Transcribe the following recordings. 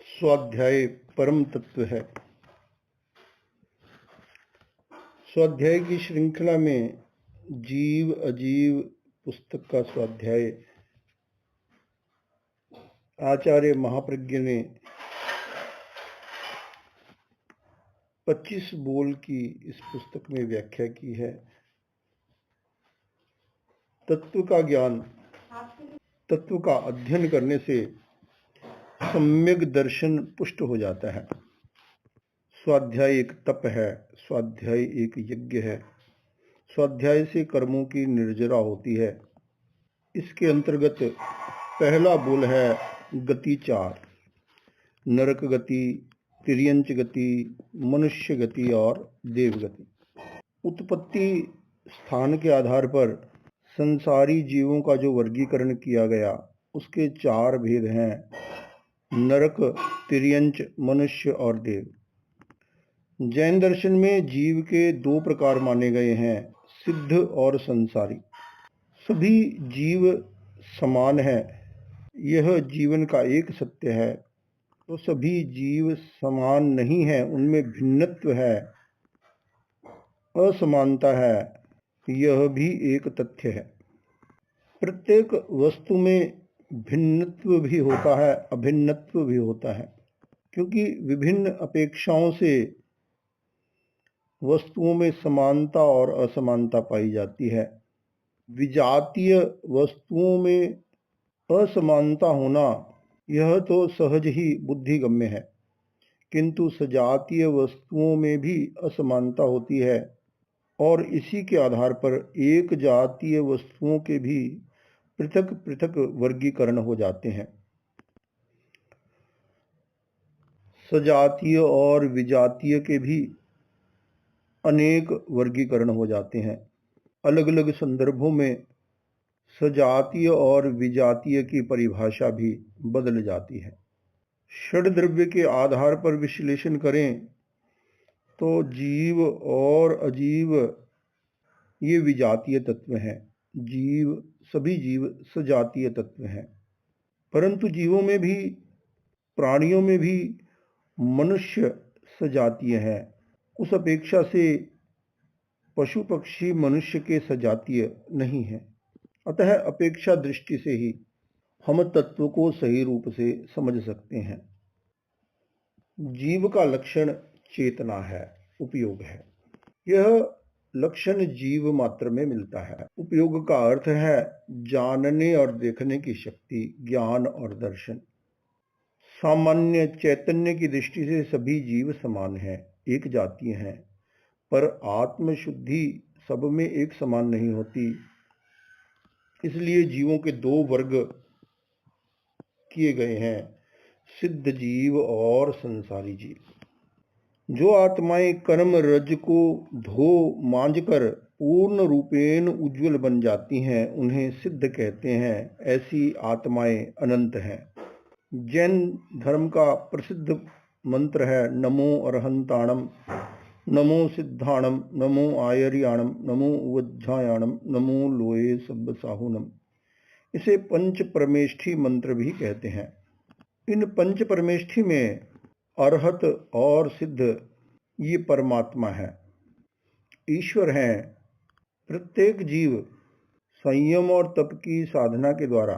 स्वाध्याय परम तत्व है। स्वाध्याय की श्रृंखला में जीव अजीव पुस्तक का स्वाध्याय आचार्य महाप्रज्ञ ने 25 बोल की इस पुस्तक में व्याख्या की है। तत्व का ज्ञान, तत्व का अध्ययन करने से सम्यक दर्शन पुष्ट हो जाता है। स्वाध्याय एक तप है, स्वाध्याय एक यज्ञ है। स्वाध्याय से कर्मों की निर्जरा होती है। इसके अंतर्गत पहला बोल है गति 4, नरक गति, तिर्यंच गति, मनुष्य गति और देव गति। उत्पत्ति स्थान के आधार पर संसारी जीवों का जो वर्गीकरण किया गया उसके 4 भेद हैं: नरक, तिर्यंच, मनुष्य और देव। जैन दर्शन में जीव के 2 प्रकार माने गए हैं, सिद्ध और संसारी। सभी जीव समान है, यह जीवन का एक सत्य है। तो सभी जीव समान नहीं है, उनमें भिन्नत्व है, असमानता है, यह भी एक तथ्य है। प्रत्येक वस्तु में भिन्नत्व भी होता है, अभिन्नत्व भी होता है, क्योंकि विभिन्न अपेक्षाओं से वस्तुओं में समानता और असमानता पाई जाती है। विजातीय वस्तुओं में असमानता होना यह तो सहज ही बुद्धिगम्य है, किंतु सजातीय वस्तुओं में भी असमानता होती है और इसी के आधार पर एक जातीय वस्तुओं के भी पृथक पृथक वर्गीकरण हो जाते हैं। सजातीय और विजातीय के भी अनेक वर्गीकरण हो जाते हैं। अलग अलग संदर्भों में सजातीय और विजातीय की परिभाषा भी बदल जाती है। षड द्रव्य के आधार पर विश्लेषण करें तो जीव और अजीव ये विजातीय तत्व हैं, सभी जीव सजातीय तत्व हैं। परंतु जीवों में भी, प्राणियों में भी मनुष्य सजातीय है। उस अपेक्षा से पशु पक्षी मनुष्य के सजातीय नहीं है। अतः अपेक्षा दृष्टि से ही हम तत्व को सही रूप से समझ सकते हैं। जीव का लक्षण चेतना है, उपयोग है। यह लक्षण जीव मात्र में मिलता है। उपयोग का अर्थ है जानने और देखने की शक्ति, ज्ञान और दर्शन। सामान्य चैतन्य की दृष्टि से सभी जीव समान हैं, एक जातीय हैं, पर आत्मशुद्धि सब में एक समान नहीं होती। इसलिए जीवों के 2 वर्ग किए गए हैं, सिद्ध जीव और संसारी जीव। जो आत्माएं कर्म रज को धो मांझ कर पूर्ण रूपेण उज्ज्वल बन जाती हैं उन्हें सिद्ध कहते हैं। ऐसी आत्माएं अनंत हैं। जैन धर्म का प्रसिद्ध मंत्र है नमो अरहंताणम, नमो सिद्धाणम, नमो आयर्याणम, नमो वज्झायाणम, नमो लोये सब साहुनम। इसे पंच परमेष्ठी मंत्र भी कहते हैं। इन पंच परमेष्ठी में अरहत और सिद्ध ये परमात्मा है, ईश्वर हैं। प्रत्येक जीव संयम और तप की साधना के द्वारा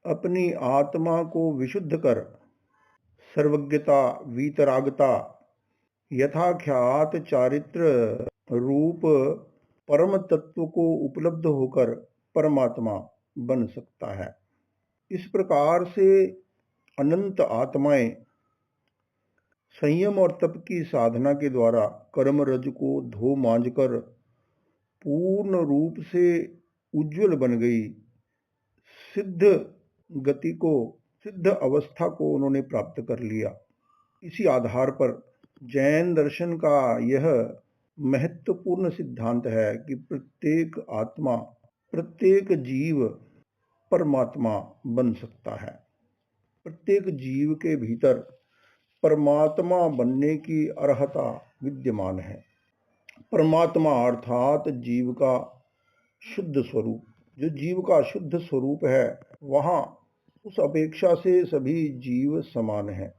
अपनी आत्मा को विशुद्ध कर सर्वज्ञता, वीतरागता, यथाख्यात चारित्र रूप परम तत्व को उपलब्ध होकर परमात्मा बन सकता है। इस प्रकार से अनंत आत्माएं संयम और तप की साधना के द्वारा कर्म रज को धो मांझ कर पूर्ण रूप से उज्ज्वल बन गई। सिद्ध गति को, सिद्ध अवस्था को उन्होंने प्राप्त कर लिया। इसी आधार पर जैन दर्शन का यह महत्वपूर्ण सिद्धांत है कि प्रत्येक आत्मा, प्रत्येक जीव परमात्मा बन सकता है। प्रत्येक जीव के भीतर परमात्मा बनने की अर्हता विद्यमान है। परमात्मा अर्थात जीव का शुद्ध स्वरूप। जो जीव का शुद्ध स्वरूप है, वहाँ उस अपेक्षा से सभी जीव समान हैं।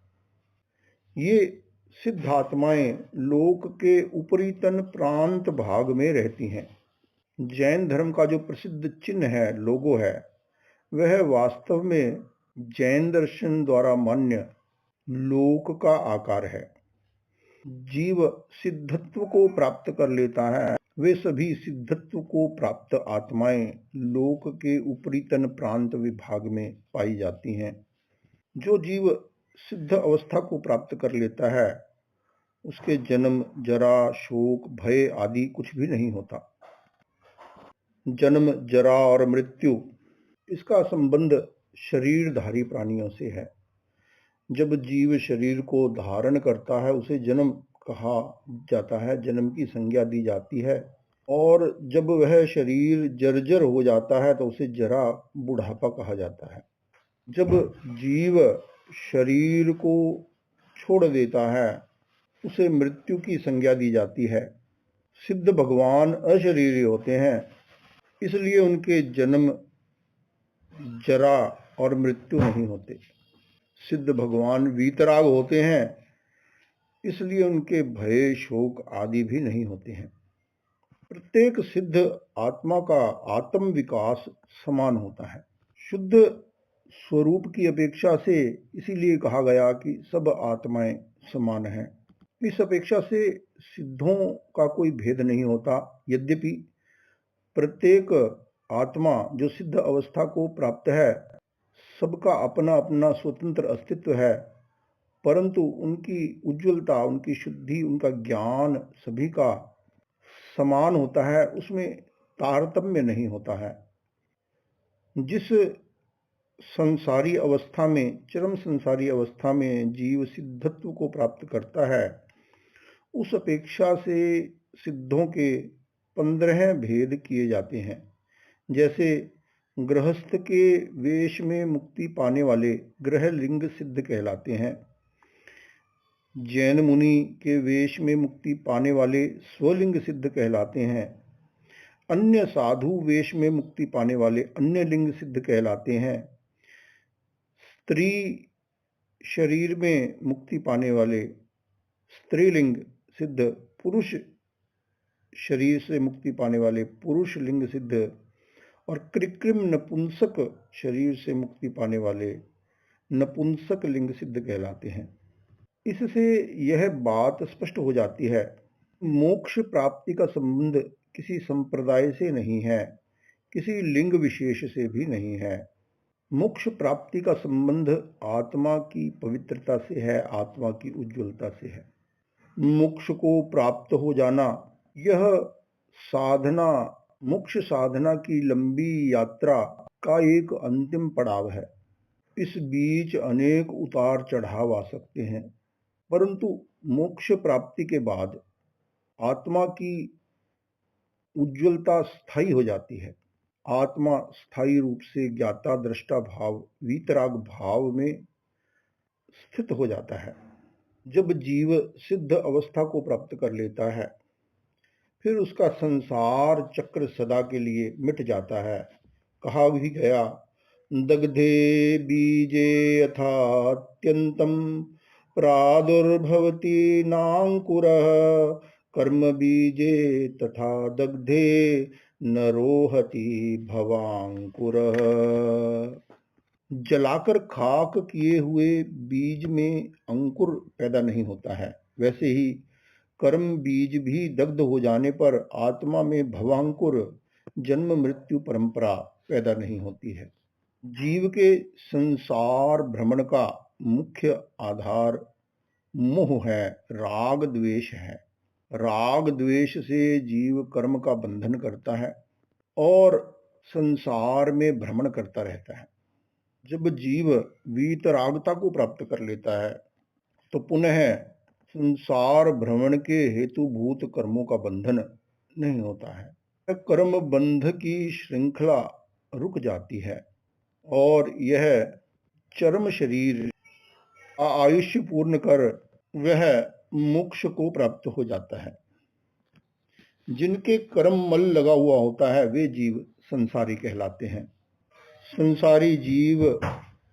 ये सिद्धात्माएं लोक के उपरीतन प्रांत भाग में रहती हैं। जैन धर्म का जो प्रसिद्ध चिन्ह है, लोगो है, वह वास्तव में जैन दर्शन द्वारा मान्य लोक का आकार है। जीव सिद्धत्व को प्राप्त कर लेता है, वे सभी सिद्धत्व को प्राप्त आत्माएं लोक के उपरीतन प्रांत विभाग में पाई जाती हैं। जो जीव सिद्ध अवस्था को प्राप्त कर लेता है, उसके जन्म, जरा, शोक, भय आदि कुछ भी नहीं होता। जन्म, जरा और मृत्यु, इसका संबंध शरीरधारी प्राणियों से है। जब जीव शरीर को धारण करता है, उसे जन्म कहा जाता है, जन्म की संज्ञा दी जाती है। और जब वह शरीर जर्जर हो जाता है तो उसे जरा, बुढ़ापा कहा जाता है। जब जीव शरीर को छोड़ देता है, उसे मृत्यु की संज्ञा दी जाती है। सिद्ध भगवान अशरीरी होते हैं, इसलिए उनके जन्म, जरा और मृत्यु नहीं होते। सिद्ध भगवान वीतराग होते हैं, इसलिए उनके भय, शोक आदि भी नहीं होते हैं। प्रत्येक सिद्ध आत्मा का आत्म विकास समान होता है। शुद्ध स्वरूप की अपेक्षा से इसीलिए कहा गया कि सब आत्माएं समान हैं। इस अपेक्षा से सिद्धों का कोई भेद नहीं होता। यद्यपि प्रत्येक आत्मा जो सिद्ध अवस्था को प्राप्त है, सबका अपना अपना स्वतंत्र अस्तित्व है, परंतु उनकी उज्ज्वलता, उनकी शुद्धि, उनका ज्ञान सभी का समान होता है, उसमें तारतम्य नहीं होता है। जिस संसारी अवस्था में, चरम संसारी अवस्था में जीव सिद्धत्व को प्राप्त करता है, उस अपेक्षा से सिद्धों के 15 भेद किए जाते हैं। जैसे गृहस्थ के वेश में मुक्ति पाने वाले गृह लिंग सिद्ध कहलाते हैं। जैन मुनि के वेश में मुक्ति पाने वाले स्वलिंग सिद्ध कहलाते हैं। अन्य साधु वेश में मुक्ति पाने वाले अन्य लिंग सिद्ध कहलाते हैं। स्त्री शरीर में मुक्ति पाने वाले स्त्रीलिंग सिद्ध, पुरुष शरीर से मुक्ति पाने वाले पुरुष लिंग सिद्ध, और कृत्रिम नपुंसक शरीर से मुक्ति पाने वाले नपुंसक लिंग सिद्ध कहलाते हैं। इससे यह बात स्पष्ट हो जाती है, मोक्ष प्राप्ति का संबंध किसी संप्रदाय से नहीं है, किसी लिंग विशेष से भी नहीं है। मोक्ष प्राप्ति का संबंध आत्मा की पवित्रता से है, आत्मा की उज्ज्वलता से है। मोक्ष को प्राप्त हो जाना, यह साधना, मोक्ष साधना की लंबी यात्रा का एक अंतिम पड़ाव है। इस बीच अनेक उतार चढ़ाव आ सकते हैं, परंतु मोक्ष प्राप्ति के बाद आत्मा की उज्ज्वलता स्थायी हो जाती है। आत्मा स्थायी रूप से ज्ञाता दृष्टा भाव, वीतराग भाव में स्थित हो जाता है। जब जीव सिद्ध अवस्था को प्राप्त कर लेता है, फिर उसका संसार चक्र सदा के लिए मिट जाता है। कहा भी गया, दग्धे बीजे यथात्यंतम प्रादुर्भवति नांकुरः कर्म बीजे तथा दग्धे न रोहति भवांकुरः। जलाकर खाक किए हुए बीज में अंकुर पैदा नहीं होता है, वैसे ही कर्म बीज भी दग्ध हो जाने पर आत्मा में भवांकुर, जन्म मृत्यु परंपरा पैदा नहीं होती है। जीव के संसार भ्रमण का मुख्य आधार मोह है, राग द्वेष है। राग द्वेष से जीव कर्म का बंधन करता है और संसार में भ्रमण करता रहता है। जब जीव वीतरागता को प्राप्त कर लेता है, तो पुनः संसार भ्रमण के हेतुभूत कर्मों का बंधन नहीं होता है। कर्म बंध की श्रृंखला रुक जाती है और यह चरम शरीर आयुष्य पूर्ण कर वह मोक्ष को प्राप्त हो जाता है। जिनके कर्म मल लगा हुआ होता है, वे जीव संसारी कहलाते हैं। संसारी जीव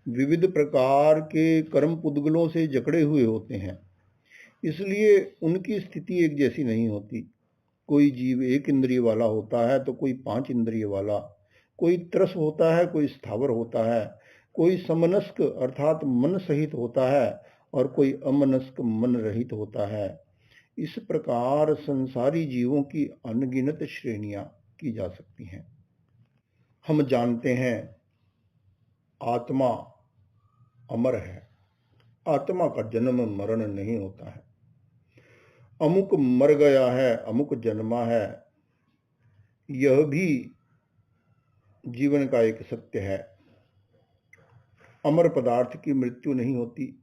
विविध प्रकार के कर्म पुद्गलों से जकड़े हुए होते हैं। इसलिए उनकी स्थिति एक जैसी नहीं होती। कोई जीव एक इंद्रिय वाला होता है तो कोई 5 इंद्रिय वाला, कोई त्रस होता है, कोई स्थावर होता है, कोई समनस्क अर्थात मन सहित होता है और कोई अमनस्क मन रहित होता है। इस प्रकार संसारी जीवों की अनगिनत श्रेणियां की जा सकती हैं। हम जानते हैं आत्मा अमर है, आत्मा का जन्म मरण नहीं होता है। अमुक मर गया है, अमुक जन्मा है, यह भी जीवन का एक सत्य है। अमर पदार्थ की मृत्यु नहीं होती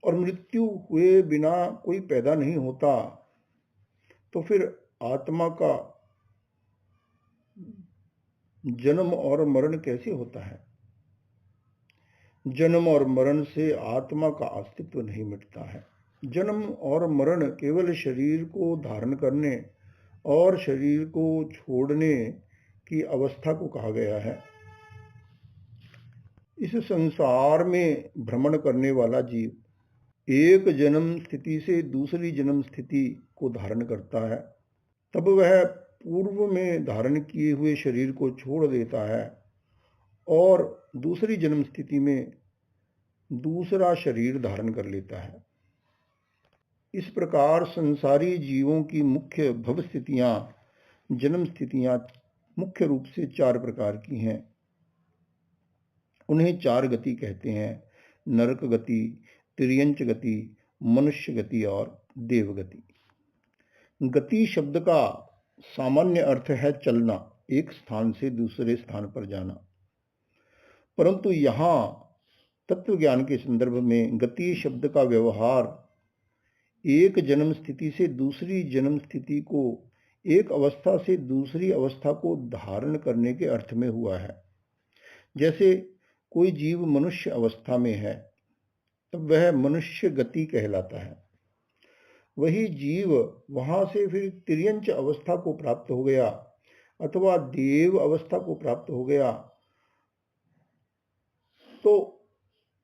और मृत्यु हुए बिना कोई पैदा नहीं होता, तो फिर आत्मा का जन्म और मरण कैसे होता है? जन्म और मरण से आत्मा का अस्तित्व नहीं मिटता है। जन्म और मरण केवल शरीर को धारण करने और शरीर को छोड़ने की अवस्था को कहा गया है। इस संसार में भ्रमण करने वाला जीव एक जन्म स्थिति से दूसरी जन्म स्थिति को धारण करता है, तब वह पूर्व में धारण किए हुए शरीर को छोड़ देता है और दूसरी जन्म स्थिति में दूसरा शरीर धारण कर लेता है। इस प्रकार संसारी जीवों की मुख्य भव स्थितियां, जन्म स्थितियां मुख्य रूप से 4 प्रकार की हैं। उन्हें 4 गति कहते हैं: नरक गति, तिर्यंच गति, मनुष्य गति और देव गति। गति शब्द का सामान्य अर्थ है चलना, एक स्थान से दूसरे स्थान पर जाना, परंतु यहाँ तत्व ज्ञान के संदर्भ में गति शब्द का व्यवहार एक जन्म स्थिति से दूसरी जन्म स्थिति को, एक अवस्था से दूसरी अवस्था को धारण करने के अर्थ में हुआ है। जैसे कोई जीव मनुष्य अवस्था में है तब वह मनुष्य गति कहलाता है। वही जीव वहां से फिर तिर्यंच अवस्था को प्राप्त हो गया अथवा देव अवस्था को प्राप्त हो गया, तो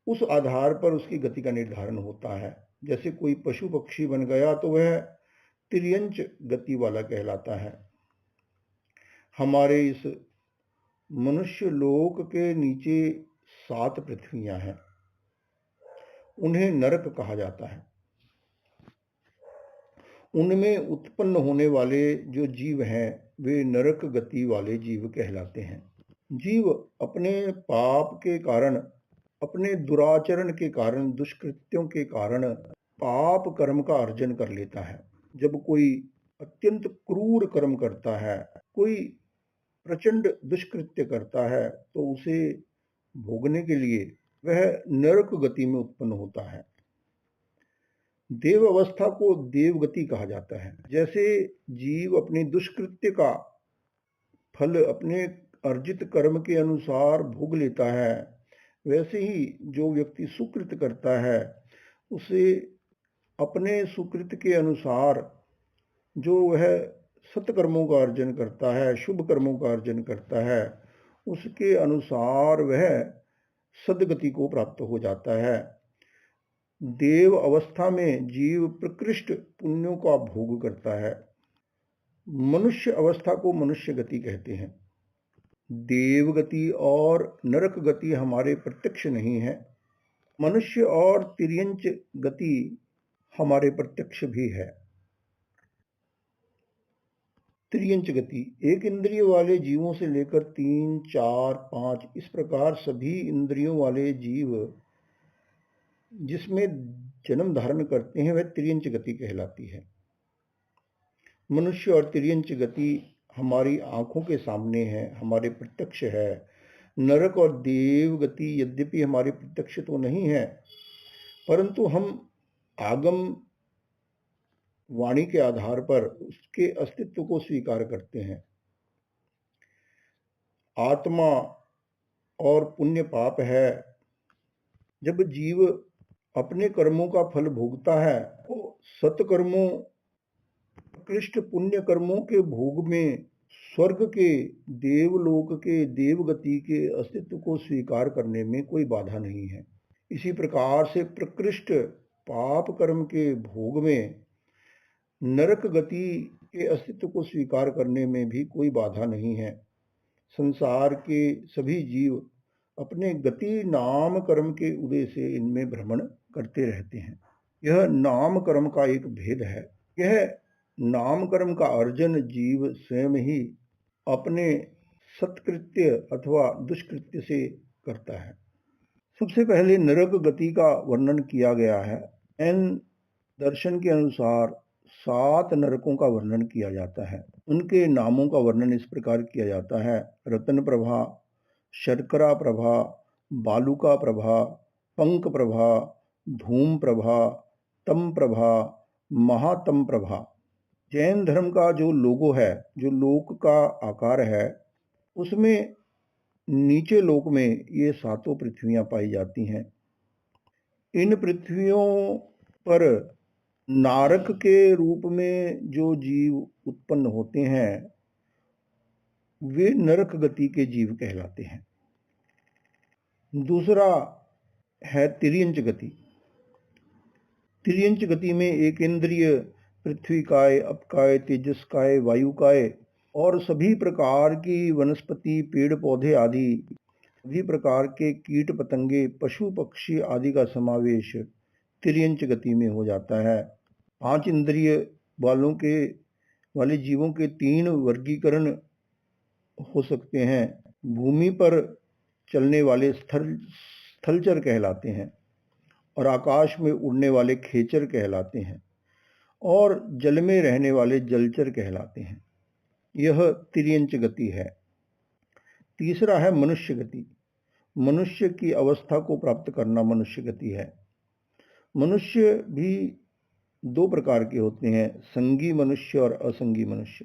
उस आधार पर उसकी गति का निर्धारण होता है। जैसे कोई पशु पक्षी बन गया तो वह तिर्यंच गति वाला कहलाता है। हमारे इस मनुष्य लोक के नीचे 7 पृथ्वियां हैं, उन्हें नरक कहा जाता है। उनमें उत्पन्न होने वाले जो जीव हैं वे नरक गति वाले जीव कहलाते हैं। जीव अपने पाप के कारण, अपने दुराचरण के कारण, दुष्कृत्यों के कारण पाप कर्म का अर्जन कर लेता है। जब कोई अत्यंत क्रूर कर्म करता है, कोई प्रचंड दुष्कृत्य करता है, तो उसे भोगने के लिए वह नरक गति में उत्पन्न होता है। देव अवस्था को देवगति कहा जाता है। जैसे जीव अपने दुष्कृत्य का फल अपने अर्जित कर्म के अनुसार भोग लेता है, वैसे ही जो व्यक्ति सुकृत करता है उसे अपने सुकृत के अनुसार जो वह सत्कर्मों का अर्जन करता है, शुभ कर्मों का अर्जन करता है, उसके अनुसार वह सद्गति को प्राप्त हो जाता है। देव अवस्था में जीव प्रकृष्ट पुण्यों का भोग करता है। मनुष्य अवस्था को मनुष्य गति कहते हैं। देव गति और नरक गति हमारे प्रत्यक्ष नहीं है। मनुष्य और तिर्यंच गति हमारे प्रत्यक्ष भी है। तिर्यंच गति एक इंद्रिय वाले जीवों से लेकर 3, 4, 5 इस प्रकार सभी इंद्रियों वाले जीव जिसमें जन्म धारण करते हैं वह तिर्यंच गति कहलाती है। मनुष्य और तिर्यंच गति हमारी आंखों के सामने है, हमारे प्रत्यक्ष है। नरक और देव गति यद्यपि हमारी प्रत्यक्ष तो नहीं है, परंतु हम आगम वाणी के आधार पर उसके अस्तित्व को स्वीकार करते हैं। आत्मा और पुण्य पाप है। जब जीव अपने कर्मों का फल भोगता है तो सत्कर्मों, उत्कृष्ट पुण्य कर्मों के भोग में स्वर्ग के, देवलोक के, देवगति के अस्तित्व को स्वीकार करने में कोई बाधा नहीं है। इसी प्रकार से प्रकृष्ट पाप कर्म के भोग में नरक गति के अस्तित्व को स्वीकार करने में भी कोई बाधा नहीं है। संसार के सभी जीव अपने गति नाम कर्म के उदय से इनमें भ्रमण करते रहते हैं। यह नाम कर्म का एक भेद है। यह नाम कर्म का अर्जन जीव स्वयं ही अपने सत्कृत्य अथवा दुष्कृत्य से करता है। सबसे पहले नरक गति का वर्णन किया गया है। जैन दर्शन के अनुसार 7 नरकों का वर्णन किया जाता है। उनके नामों का वर्णन इस प्रकार किया जाता है: रतन प्रभा, शर्करा प्रभा, बालुका प्रभा, पंक प्रभा, धूम प्रभा, तम प्रभा, महातम प्रभा। जैन धर्म का जो लोगो है, जो लोक का आकार है, उसमें नीचे लोक में ये 7 पृथ्वियां पाई जाती हैं। इन पृथ्वियों पर नारक के रूप में जो जीव उत्पन्न होते हैं वे नरक गति के जीव कहलाते हैं। दूसरा है तिर्यंच गति। तिर्यंच गति में एक इंद्रिय, पृथ्वी काय, अपकाय, तेजस काय, वायु काय और सभी प्रकार की वनस्पति, पेड़ पौधे आदि, सभी प्रकार के कीट पतंगे, पशु पक्षी आदि का समावेश तिर्यंच गति में हो जाता है। 5 इंद्रिय वाले जीवों के 3 वर्गीकरण हो सकते हैं। भूमि पर चलने वाले स्थलचर कहलाते हैं और आकाश में उड़ने वाले खेचर कहलाते हैं और जल में रहने वाले जलचर कहलाते हैं। यह तिर्यंच गति है। तीसरा है मनुष्य गति। मनुष्य की अवस्था को प्राप्त करना मनुष्य गति है। मनुष्य भी 2 प्रकार के होते हैं, संगी मनुष्य और असंगी मनुष्य।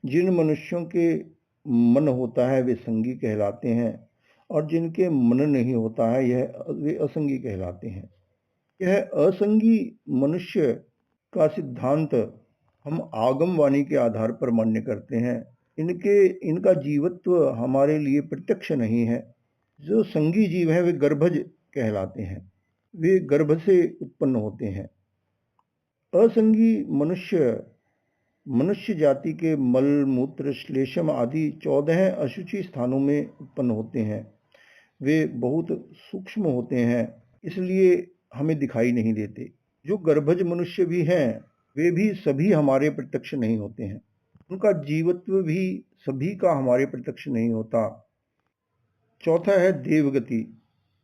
जिन मनुष्यों के मन होता है वे संगी कहलाते हैं और जिनके मन नहीं होता है वे असंगी कहलाते हैं। यह असंगी मनुष्य का सिद्धांत हम आगम वाणी के आधार पर मान्य करते हैं। इनका जीवत्व हमारे लिए प्रत्यक्ष नहीं है। जो संगी जीव हैं वे गर्भज कहलाते हैं। वे गर्भ से उत्पन्न होते हैं। असंगी मनुष्य जाति के मल, मूत्र, श्लेष्म आदि 14 अशुचि स्थानों में उत्पन्न होते हैं। वे बहुत सूक्ष्म होते हैं, इसलिए हमें दिखाई नहीं देते। जो गर्भज मनुष्य भी हैं वे भी सभी हमारे प्रत्यक्ष नहीं होते हैं। उनका जीवत्व भी सभी का हमारे प्रत्यक्ष नहीं होता। चौथा है देवगति।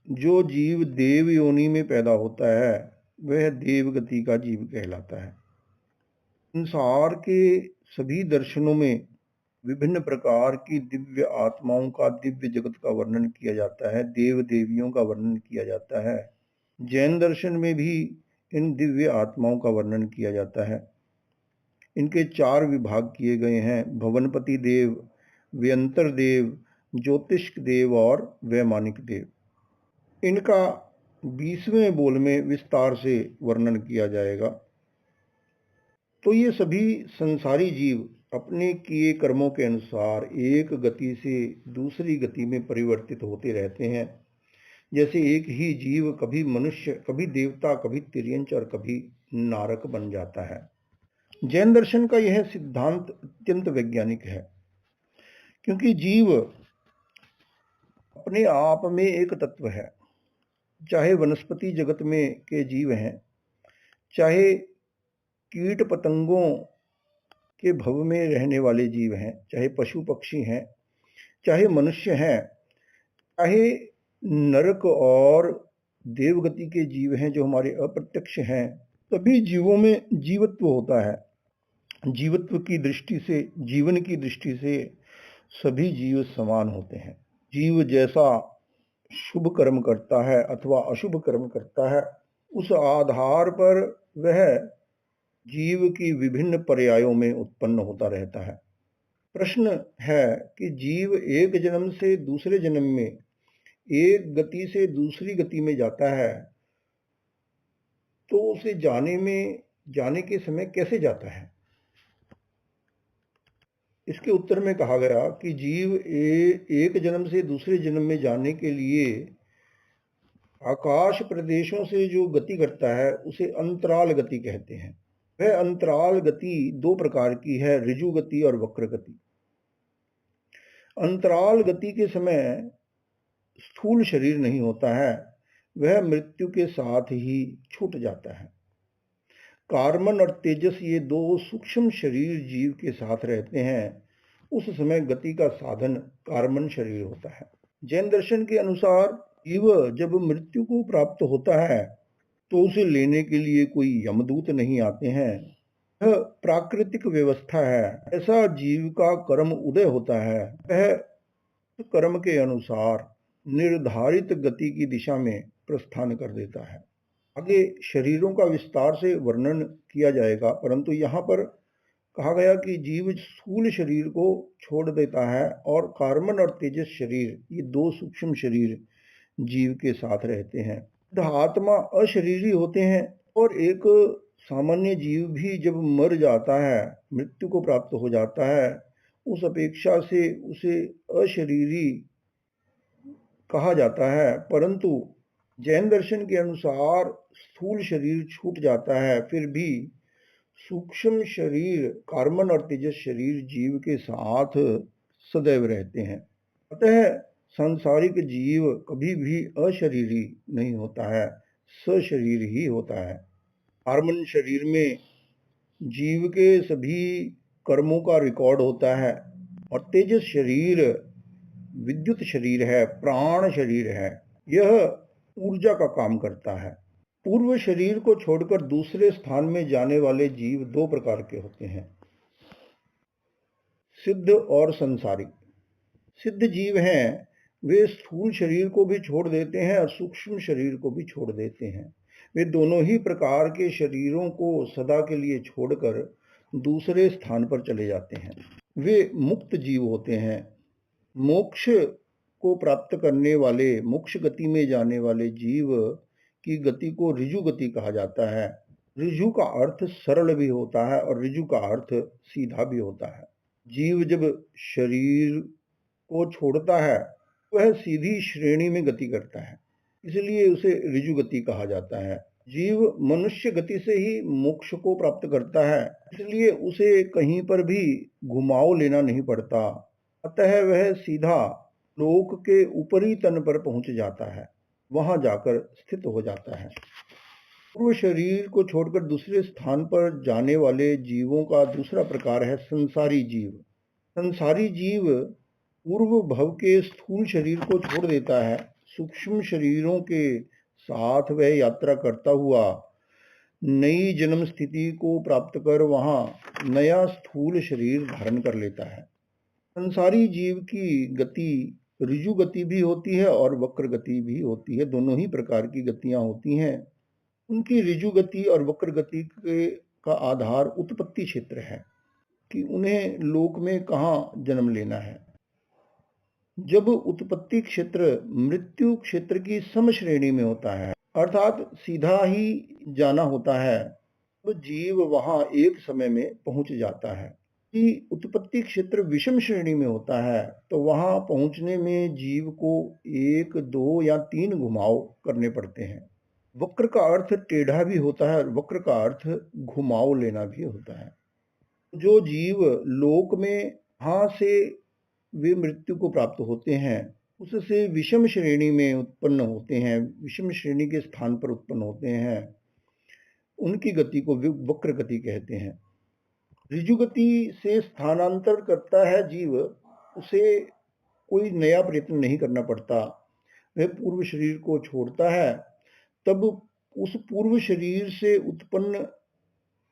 जो जीव देव योनि में पैदा होता है वह देवगति का जीव कहलाता है। संसार के सभी दर्शनों में विभिन्न प्रकार की दिव्य आत्माओं का, दिव्य जगत का वर्णन किया जाता है, देव देवियों का वर्णन किया जाता है। जैन दर्शन में भी इन दिव्य आत्माओं का वर्णन किया जाता है। इनके 4 विभाग किए गए हैं: भवनपति देव, व्यंतर देव, ज्योतिष्क देव और वैमानिक देव। इनका 20वें बोल में विस्तार से वर्णन किया जाएगा। तो ये सभी संसारी जीव अपने किए कर्मों के अनुसार एक गति से दूसरी गति में परिवर्तित होते रहते हैं। जैसे एक ही जीव कभी मनुष्य, कभी देवता, कभी तिर्यंच और कभी नारक बन जाता है। जैन दर्शन का यह सिद्धांत अत्यंत वैज्ञानिक है, क्योंकि जीव अपने आप में एक तत्व है। चाहे वनस्पति जगत में के जीव हैं, चाहे कीट पतंगों के भव में रहने वाले जीव हैं, चाहे पशु पक्षी हैं, चाहे मनुष्य हैं, चाहे नरक और देवगति के जीव हैं जो हमारे अप्रत्यक्ष हैं, सभी जीवों में जीवत्व होता है। जीवत्व की दृष्टि से, जीवन की दृष्टि से सभी जीव समान होते हैं। जीव जैसा शुभ कर्म करता है अथवा अशुभ कर्म करता है, उस आधार पर वह जीव की विभिन्न पर्यायों में उत्पन्न होता रहता है। प्रश्न है कि जीव एक जन्म से दूसरे जन्म में, एक गति से दूसरी गति में जाता है, तो उसे जाने के समय कैसे जाता है? इसके उत्तर में कहा गया कि जीव एक जन्म से दूसरे जन्म में जाने के लिए आकाश प्रदेशों से जो गति करता है उसे अंतराल गति कहते हैं। वह अंतराल गति दो प्रकार की है, ऋजु गति और वक्र गति। अंतराल गति के समय स्थूल शरीर नहीं होता है, वह मृत्यु के साथ ही छूट जाता है। कार्बन और तेजस ये दो सूक्ष्म शरीर जीव के साथ रहते हैं। उस समय गति का साधन कार्बन शरीर होता है। जैन दर्शन के अनुसार जीव जब मृत्यु को प्राप्त होता है तो उसे लेने के लिए कोई यमदूत नहीं आते हैं। यह प्राकृतिक व्यवस्था है। ऐसा जीव का कर्म उदय होता है, वह कर्म के अनुसार निर्धारित गति की दिशा में प्रस्थान कर देता है। आगे शरीरों का विस्तार से वर्णन किया जाएगा, परंतु यहाँ पर कहा गया कि जीव स्थूल शरीर को छोड़ देता है और कार्बन और तेजस शरीर ये दो सूक्ष्म शरीर जीव के साथ रहते हैं। आत्मा अशरीरी होते हैं और एक सामान्य जीव भी जब मर जाता है, मृत्यु को प्राप्त हो जाता है, उस अपेक्षा से उसे अशरीरी कहा जाता है। परंतु जैन दर्शन के अनुसार स्थूल शरीर छूट जाता है, फिर भी सूक्ष्म शरीर कार्बन और तेजस शरीर जीव के साथ सदैव रहते हैं। अतः सांसारिक जीव कभी भी अशरीरी नहीं होता है, सशरीर ही होता है। कार्बन शरीर में जीव के सभी कर्मों का रिकॉर्ड होता है और तेजस शरीर विद्युत शरीर है, प्राण शरीर है। यह ऊर्जा का काम करता है। पूर्व शरीर को छोड़कर दूसरे स्थान में जाने वाले जीव दो प्रकार के होते हैं, सिद्ध और संसारी। सिद्ध जीव हैं, वे स्थूल शरीर को भी छोड़ देते हैं और सूक्ष्म शरीर को भी छोड़ देते हैं। वे दोनों ही प्रकार के शरीरों को सदा के लिए छोड़कर दूसरे स्थान पर चले जाते हैं। वे मुक्त जीव होते हैं। मोक्ष को प्राप्त करने वाले, मोक्ष गति में जाने वाले जीव की गति को ऋजु गति कहा जाता है। ऋजु का अर्थ सरल भी होता है और ऋजु का अर्थ सीधा भी होता है। जीव जब शरीर को छोड़ता है वह सीधी श्रेणी में गति करता है, इसलिए उसे ऋजु गति कहा जाता है। जीव मनुष्य गति से ही मोक्ष को प्राप्त करता है, इसलिए उसे कहीं पर भी घुमाव लेना नहीं पड़ता। अतः वह सीधा लोक के ऊपरी तन पर पहुंच जाता है, वहां जाकर स्थित हो जाता है। पूर्व शरीर को छोड़कर दूसरे स्थान पर जाने वाले जीवों का दूसरा प्रकार है संसारी जीव। संसारी जीव पूर्व भव के स्थूल शरीर को छोड़ देता है। सूक्ष्म शरीरों के साथ वह यात्रा करता हुआ नई जन्म स्थिति को प्राप्त कर वहां नया स्थूल शरीर धारण कर लेता है। संसारी जीव की गति ऋजु गति भी होती है और वक्र गति भी होती है। दोनों ही प्रकार की गतियां होती हैं। उनकी ऋजु गति और वक्र गति का आधार उत्पत्ति क्षेत्र है कि उन्हें लोक में कहाँ जन्म लेना है। जब उत्पत्ति क्षेत्र मृत्यु क्षेत्र की समश्रेणी में होता है, अर्थात सीधा ही जाना होता है, तो जीव वहां एक समय में पहुंच जाता है। कि उत्पत्ति क्षेत्र विषम श्रेणी में होता है तो वहां पहुंचने में जीव को 1, 2 या 3 घुमाव करने पड़ते हैं। वक्र का अर्थ टेढ़ा भी होता है और वक्र का अर्थ घुमाव लेना भी होता है। जो जीव लोक में वहां से वे मृत्यु को प्राप्त होते हैं, उससे विषम श्रेणी में उत्पन्न होते हैं, विषम श्रेणी के स्थान पर उत्पन्न होते हैं, उनकी गति को वक्र गति कहते हैं। ऋजु गति से स्थानांतर करता है जीव, उसे कोई नया प्रयत्न नहीं करना पड़ता। वह पूर्व शरीर को छोड़ता है, तब उस पूर्व शरीर से उत्पन्न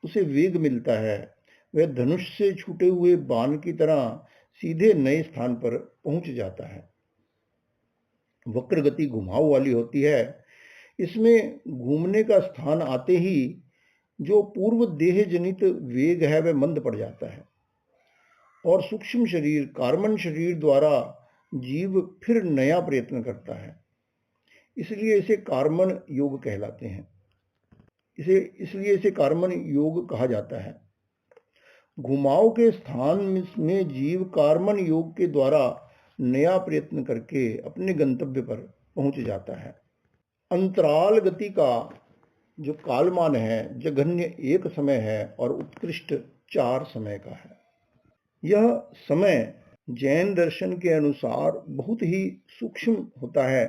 उसे वेग मिलता है। वह धनुष से छूटे हुए बाण की तरह सीधे नए स्थान पर पहुंच जाता है। वक्र गति घुमाव वाली होती है। इसमें घूमने का स्थान आते ही जो पूर्व देह जनित वेग है वह मंद पड़ जाता है और सूक्ष्म शरीर कार्बन शरीर द्वारा जीव फिर नया प्रयत्न करता है। इसलिए इसे कार्बन योग कहलाते हैं। इसलिए इसे कार्बन योग कहा जाता है। घुमाव के स्थान में जीव कार्बन योग के द्वारा नया प्रयत्न करके अपने गंतव्य पर पहुंच जाता है। अंतराल गति का जो कालमान है, जघन्य 1 समय है और उत्कृष्ट 4 समय का है। यह समय जैन दर्शन के अनुसार बहुत ही सूक्ष्म होता है।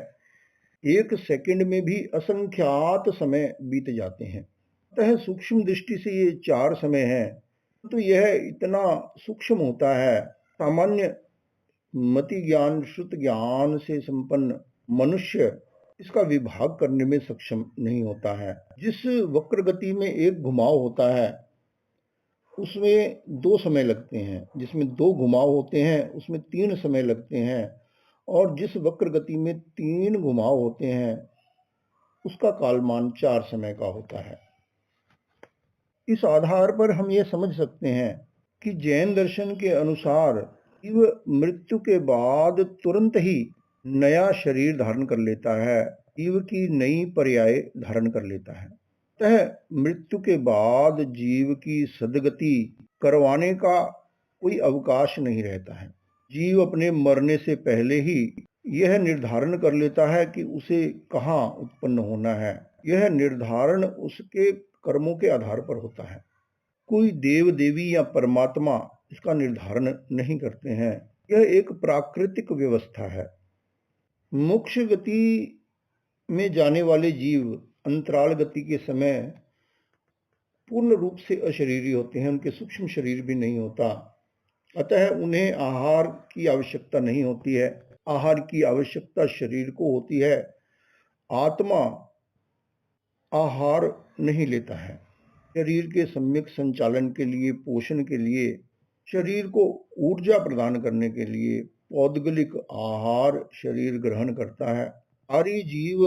1 सेकंड में भी असंख्यात समय बीत जाते हैं। अतः सूक्ष्म दृष्टि से ये 4 समय हैं, तो यह इतना सूक्ष्म होता है, सामान्य मति ज्ञान, श्रुत ज्ञान से संपन्न मनुष्य इसका विभाग करने में सक्षम नहीं होता है। जिस वक्र गति में एक घुमाव होता है उसमें 2 समय लगते हैं, जिसमें 2 घुमाव होते हैं उसमें 3 समय लगते हैं, और जिस वक्र गति में 3 घुमाव होते हैं उसका कालमान 4 समय का होता है। इस आधार पर हम ये समझ सकते हैं कि जैन दर्शन के अनुसार जीव मृत्यु के बाद तुरंत ही नया शरीर धारण कर लेता है, जीव की नई पर्याय धारण कर लेता है। अतः मृत्यु के बाद जीव की सद्गति करवाने का कोई अवकाश नहीं रहता है। जीव अपने मरने से पहले ही यह निर्धारण कर लेता है कि उसे कहाँ उत्पन्न होना है। यह निर्धारण उसके कर्मों के आधार पर होता है। कोई देव देवी या परमात्मा इसका निर्धारण नहीं करते हैं। यह एक प्राकृतिक व्यवस्था है। मोक्ष गति में जाने वाले जीव अंतराल गति के समय पूर्ण रूप से अशरीरी होते हैं, उनके सूक्ष्म शरीर भी नहीं होता, अतः उन्हें आहार की आवश्यकता नहीं होती है। आहार की आवश्यकता शरीर को होती है। आत्मा आहार नहीं लेता है। शरीर के सम्यक संचालन के लिए, पोषण के लिए, शरीर को ऊर्जा प्रदान करने के लिए पौद्गलिक आहार शरीर ग्रहण करता है। आहारी जीव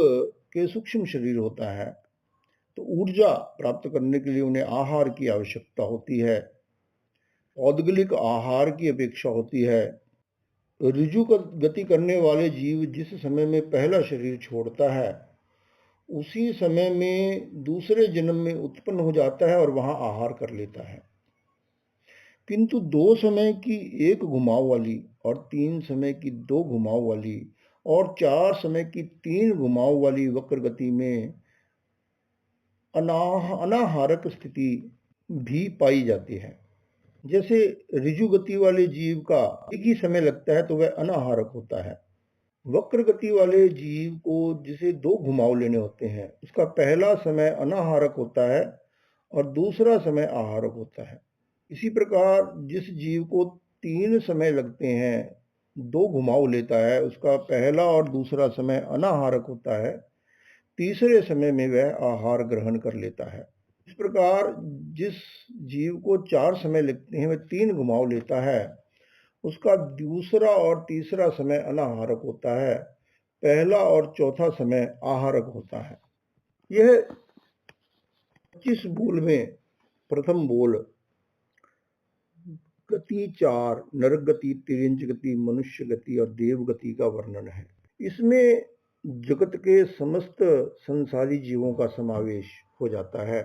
के सूक्ष्म शरीर होता है, तो ऊर्जा प्राप्त करने के लिए उन्हें आहार की आवश्यकता होती है, पौद्गलिक आहार की अपेक्षा होती है। ऋजु गति करने वाले जीव जिस समय में पहला शरीर छोड़ता है उसी समय में दूसरे जन्म में उत्पन्न हो जाता है और वहां आहार कर लेता है। किंतु 2 समय की 1 घुमाव वाली और 3 समय की 2 घुमाव वाली और 4 समय की 3 घुमाव वाली वक्र गति में अनाहारक स्थिति भी पाई जाती है। जैसे ऋजु गति वाले जीव का एक ही समय लगता है तो वह अनाहारक होता है। वक्र गति वाले जीव को जिसे 2 घुमाव लेने होते हैं उसका पहला समय अनाहारक होता है और दूसरा समय आहारक होता है। इसी प्रकार जिस जीव को 3 समय लगते हैं, 2 घुमाव लेता है, उसका पहला और दूसरा समय अनाहारक होता है, तीसरे समय में वह आहार ग्रहण कर लेता है। इस प्रकार जिस जीव को 4 समय लगते हैं वह 3 घुमाव लेता है, उसका दूसरा और तीसरा समय अनाहारक होता है, पहला और चौथा समय आहारक होता है। यह 25 बोल में प्रथम बोल गति 4 नरक गति, तिर्यंच गति, मनुष्य गति और देव गति का वर्णन है। इसमें जगत के समस्त संसारी जीवों का समावेश हो जाता है।